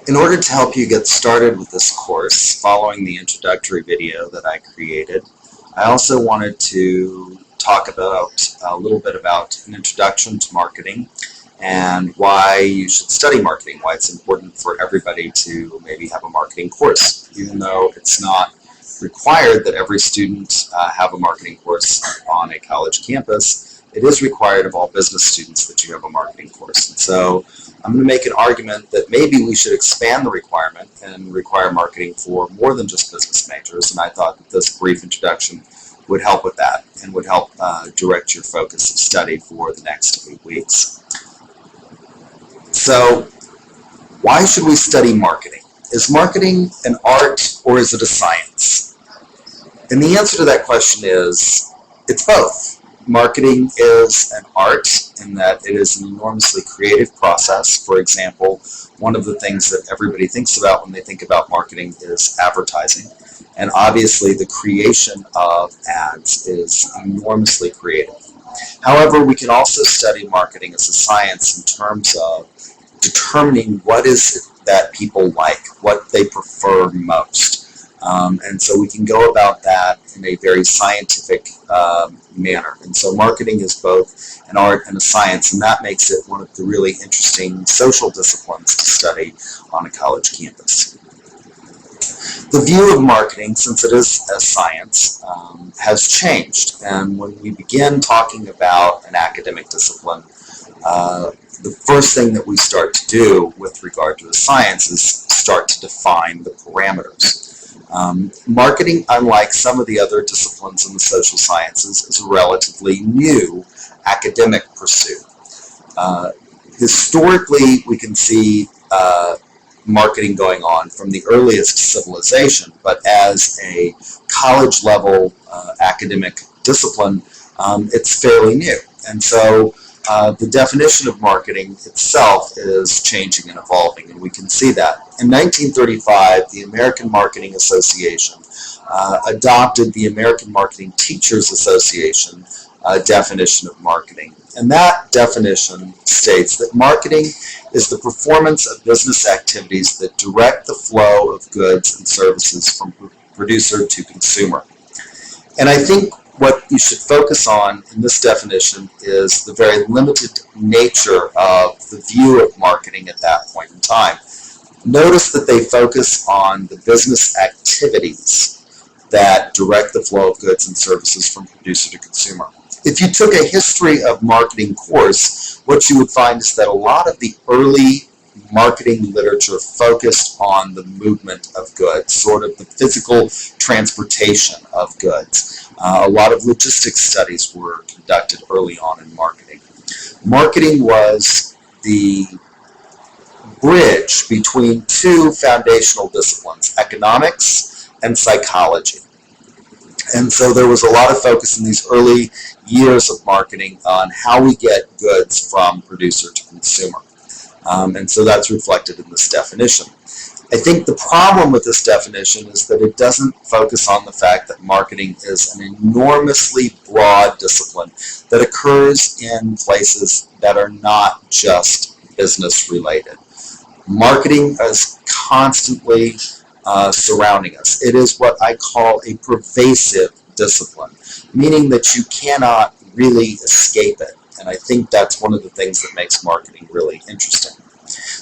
In order to help you get started with this course, following the introductory video that I created, I also wanted to talk about a little bit about an introduction to marketing and why you should study marketing, why it's important for everybody to maybe have a marketing course, even though it's not required that every student have a marketing course on a college campus. It is required of all business students that you have a marketing course. And so I'm going to make an argument that maybe we should expand the requirement and require marketing for more than just business majors. And I thought that this brief introduction would help with that and would help direct your focus of study for the next 8 weeks. So why should we study marketing? Is marketing an art or is it a science? And the answer to that question is it's both. Marketing is an art in that it is an enormously creative process. For example, one of the things that everybody thinks about when they think about marketing is advertising. And obviously the creation of ads is enormously creative. However, we can also study marketing as a science in terms of determining what is it that people like, what they prefer most. And so we can go about that in a very scientific manner. And so marketing is both an art and a science, and that makes it one of the really interesting social disciplines to study on a college campus. The view of marketing, since it is a science, has changed. And when we begin talking about an academic discipline, the first thing that we start to do with regard to the science is start to define the parameters. Marketing, unlike some of the other disciplines in the social sciences, is a relatively new academic pursuit. Historically, we can see marketing going on from the earliest civilization, but as a college-level academic discipline, it's fairly new. And so the definition of marketing itself is changing and evolving, and we can see that. In 1935, the American Marketing Association adopted the American Marketing Teachers Association definition of marketing. And that definition states that marketing is the performance of business activities that direct the flow of goods and services from producer to consumer. And I think what you should focus on in this definition is the very limited nature of the view of marketing at that point in time. Notice that they focus on the business activities that direct the flow of goods and services from producer to consumer. If you took a history of marketing course, what you would find is that a lot of the early marketing literature focused on the movement of goods, sort of the physical transportation of goods. A lot of logistics studies were conducted early on in marketing. Marketing was the bridge between two foundational disciplines, economics and psychology. And so there was a lot of focus in these early years of marketing on how we get goods from producer to consumer. And so that's reflected in this definition. I think the problem with this definition is that it doesn't focus on the fact that marketing is an enormously broad discipline that occurs in places that are not just business related. Marketing is constantly surrounding us. It is what I call a pervasive discipline, meaning that you cannot really escape it. And I think that's one of the things that makes marketing really interesting.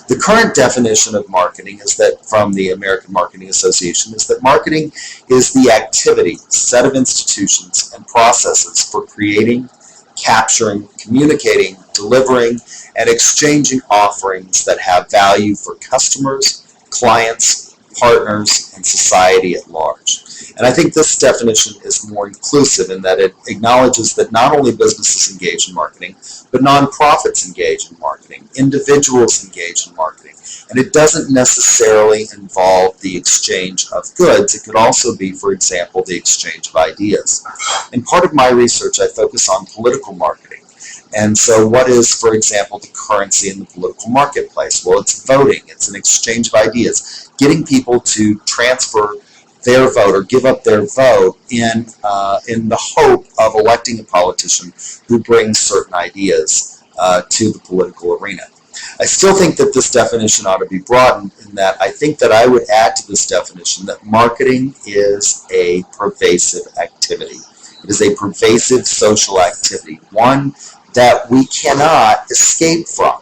The current definition of marketing is that from the American Marketing Association is that marketing is the activity, set of institutions and processes for creating, capturing, communicating, delivering, and exchanging offerings that have value for customers, clients, partners, and society at large. And I think this definition is more inclusive in that it acknowledges that not only businesses engage in marketing, but nonprofits engage in marketing, individuals engage in marketing. And it doesn't necessarily involve the exchange of goods. It could also be, for example, the exchange of ideas. In part of my research, I focus on political marketing. And so what is, for example, the currency in the political marketplace? Well, it's voting. It's an exchange of ideas, getting people to transfer their vote or give up their vote in the hope of electing a politician who brings certain ideas to the political arena. I still think that this definition ought to be broadened in that I think that I would add to this definition that marketing is a pervasive activity. It is a pervasive social activity, one that we cannot escape from.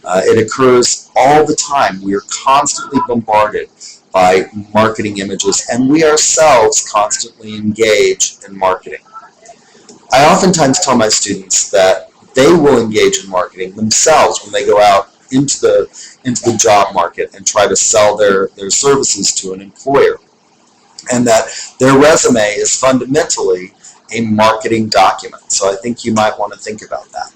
It occurs all the time. We are constantly bombarded by marketing images, and we ourselves constantly engage in marketing. I oftentimes tell my students that they will engage in marketing themselves when they go out into the job market and try to sell their services to an employer, and that their resume is fundamentally a marketing document. So I think you might want to think about that.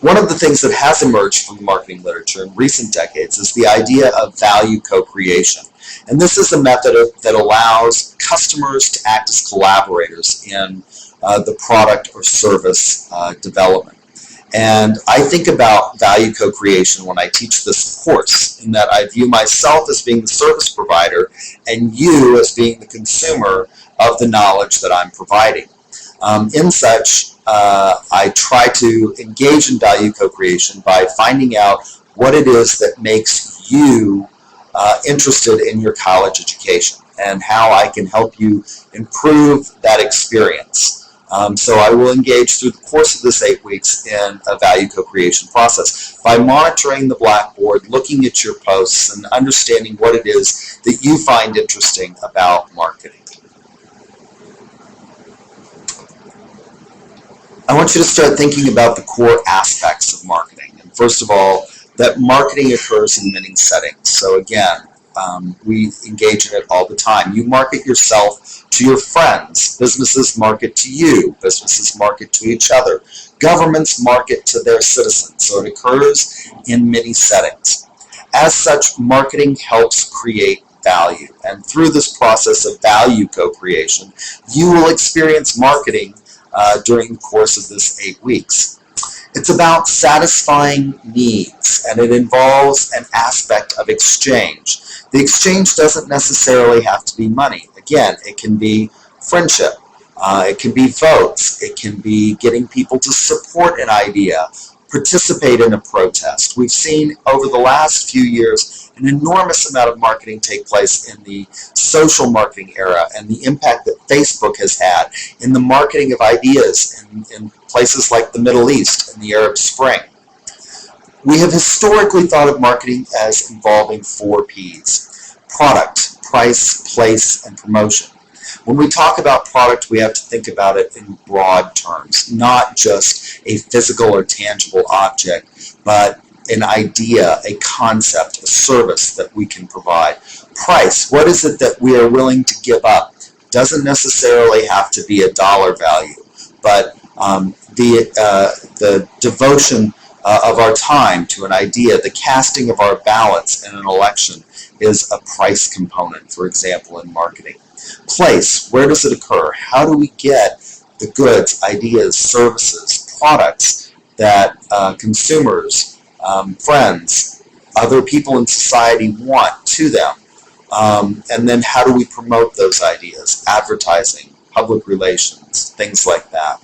One of the things that has emerged from marketing literature in recent decades is the idea of value co-creation. And this is a method that allows customers to act as collaborators in the product or service development. And I think about value co-creation when I teach this course, in that I view myself as being the service provider and you as being the consumer of the knowledge that I'm providing. In such, I try to engage in value co-creation by finding out what it is that makes you interested in your college education and how I can help you improve that experience. So I will engage through the course of this 8 weeks in a value co-creation process by monitoring the Blackboard, looking at your posts, and understanding what it is that you find interesting about marketing. I want you to start thinking about the core aspects of marketing. And first of all, that marketing occurs in many settings. So again, we engage in it all the time. You market yourself to your friends. Businesses market to you. Businesses market to each other. Governments market to their citizens. So it occurs in many settings. As such, marketing helps create value. And through this process of value co-creation, you will experience marketing during the course of this 8 weeks. It's about satisfying needs, and it involves an aspect of exchange. The exchange doesn't necessarily have to be money. Again, it can be friendship, it can be votes, it can be getting people to support an idea, participate in a protest. We've seen over the last few years an enormous amount of marketing take place in the social marketing era, and the impact that Facebook has had in the marketing of ideas in places like the Middle East and the Arab Spring. We have historically thought of marketing as involving 4 Ps: product, price, place, and promotion. When we talk about product, we have to think about it in broad terms, not just a physical or tangible object, but an idea, a concept, a service that we can provide. Price, what is it that we are willing to give up? Doesn't necessarily have to be a dollar value, but the devotion of our time to an idea, the casting of our ballots in an election is a price component, for example, in marketing. Place, where does it occur? How do we get the goods, ideas, services, products that consumers, friends, other people in society want to them? And then how do we promote those ideas? Advertising, public relations, things like that.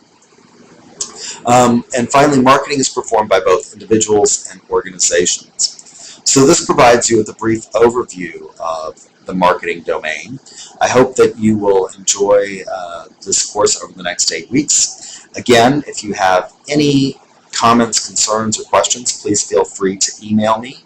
And finally, marketing is performed by both individuals and organizations. So this provides you with a brief overview of the marketing domain. I hope that you will enjoy this course over the next 8 weeks. Again, if you have any comments, concerns, or questions, please feel free to email me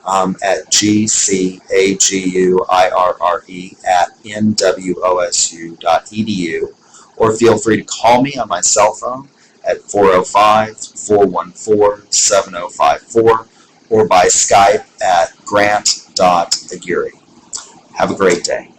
at gcagurre@nwosu.edu, or feel free to call me on my cell phone at 405-414-7054, or by Skype at grant.aguirre. Have a great day.